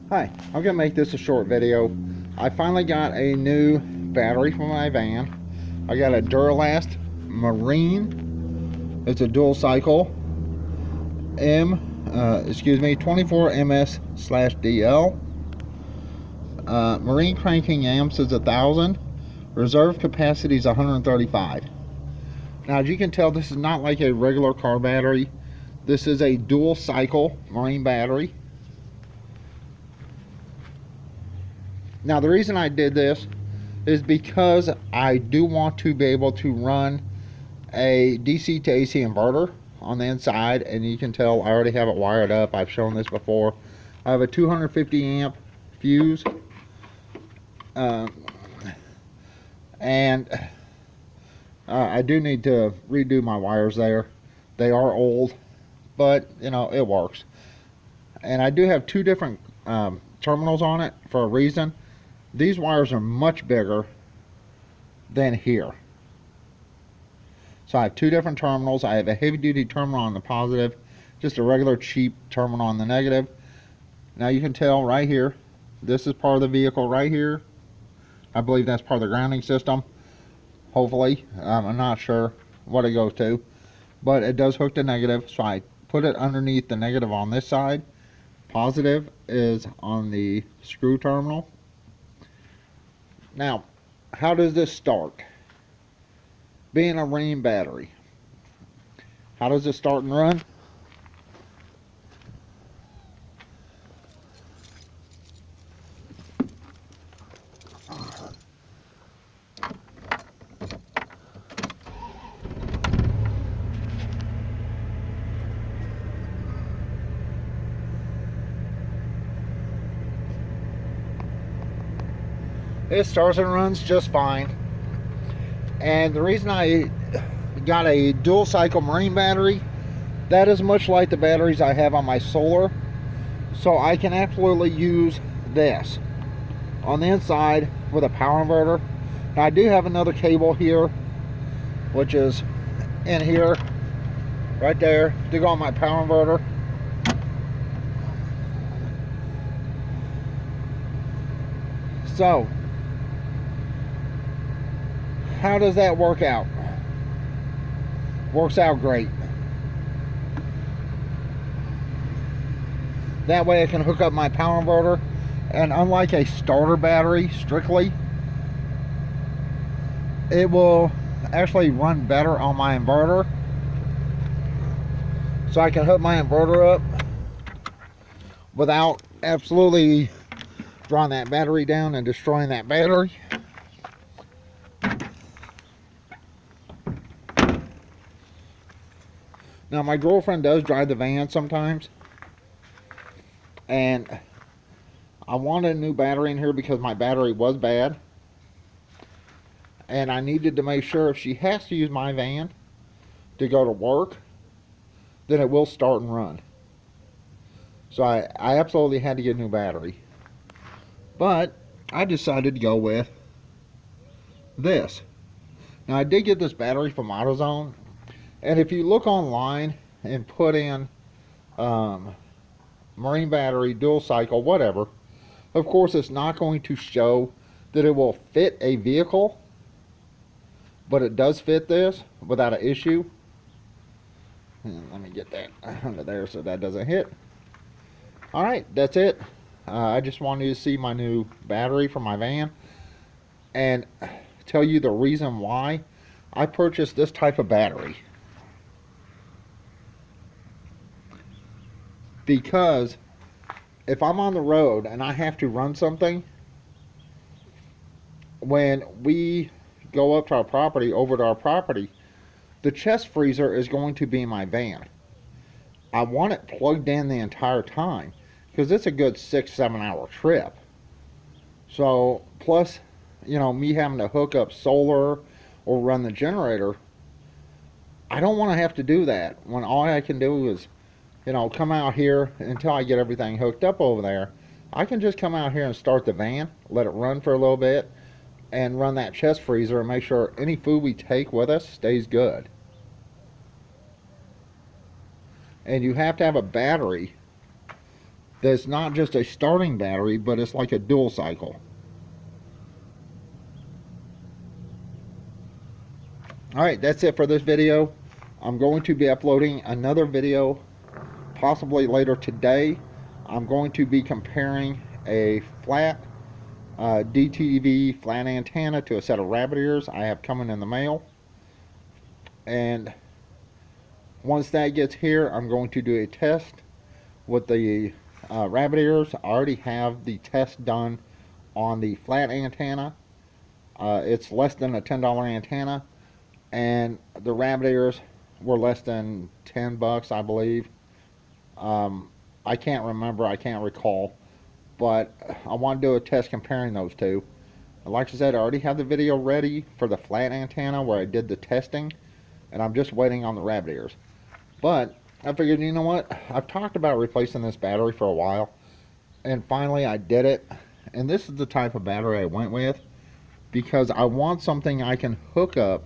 Hi, I'm gonna make this a short video. I finally got a new battery for my van. I got a Duralast Marine. It's a dual cycle 24ms/DL. Marine cranking amps is 1,000. Reserve capacity is 135. Now, as you can tell, this is not like a regular car battery. This is a dual cycle Marine battery. Now, the reason I did this is because I do want to be able to run a DC to AC inverter on the inside, and you can tell I already have it wired up. I've shown this before. I have a 250 amp fuse, and I do need to redo my wires there. They are old, but you know, it works. And I do have two different terminals on it for a reason. These wires are much bigger than here. So I have two different terminals. I have a heavy duty terminal on the positive, just a regular cheap terminal on the negative. Now you can tell right here, this is part of the vehicle right here. I believe that's part of the grounding system. Hopefully, I'm not sure what it goes to, but it does hook to negative. So I put it underneath the negative on this side. Positive is on the screw terminal. Now, how does this start? Being a Rheem battery, how does it start and run? It starts and runs just fine. And the reason I got a dual cycle Marine battery, that is much like the batteries I have on my solar. So I can absolutely use this on the inside with a power inverter. Now I do have another cable here, which is in here, right there, to go on my power inverter. So, how does that work out? Works out great. That way I can hook up my power inverter, and unlike a starter battery strictly, it will actually run better on my inverter. So I can hook my inverter up without absolutely drawing that battery down and destroying that battery. Now my girlfriend does drive the van sometimes, and I wanted a new battery in here because my battery was bad, and I needed to make sure if she has to use my van to go to work, then it will start and run. So I absolutely had to get a new battery, but I decided to go with this. Now I did get this battery from AutoZone, and if you look online and put in Marine battery, dual cycle, whatever, of course it's not going to show that it will fit a vehicle, but it does fit this without an issue. Let me get that under there so that doesn't hit. Alright, that's it. I just wanted you to see my new battery for my van and tell you the reason why I purchased this type of battery. Because if I'm on the road and I have to run something, when we go up to our property, over to our property, the chest freezer is going to be in my van. I want it plugged in the entire time because it's a good 6-7 hour trip. So plus, you know, me having to hook up solar or run the generator, I don't want to have to do that when all I can do is, you know, come out here until I get everything hooked up over there. I can just come out here and start the van, let it run for a little bit, and run that chest freezer and make sure any food we take with us stays good. And you have to have a battery that's not just a starting battery, but it's like a dual cycle. Alright, that's it for this video. I'm going to be uploading another video possibly later today. I'm going to be comparing a flat DTV flat antenna to a set of rabbit ears I have coming in the mail. And once that gets here, I'm going to do a test with the rabbit ears. I already have the test done on the flat antenna. It's less than a $10 antenna, and the rabbit ears were less than 10 bucks, I believe. I can't remember, I can't recall, but I want to do a test comparing those two. Like I said, I already have the video ready for the flat antenna where I did the testing, and I'm just waiting on the rabbit ears. But I figured, you know what, I've talked about replacing this battery for a while, and finally I did it. And this is the type of battery I went with, because I want something I can hook up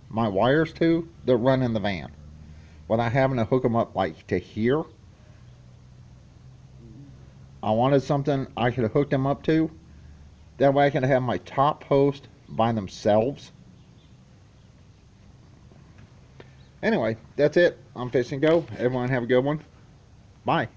my wires to that run in the van without having to hook them up like to here. I wanted something I could hook them up to. That way I can have my top post by themselves. Anyway, that's it. I'm fixing to go. Everyone have a good one. Bye.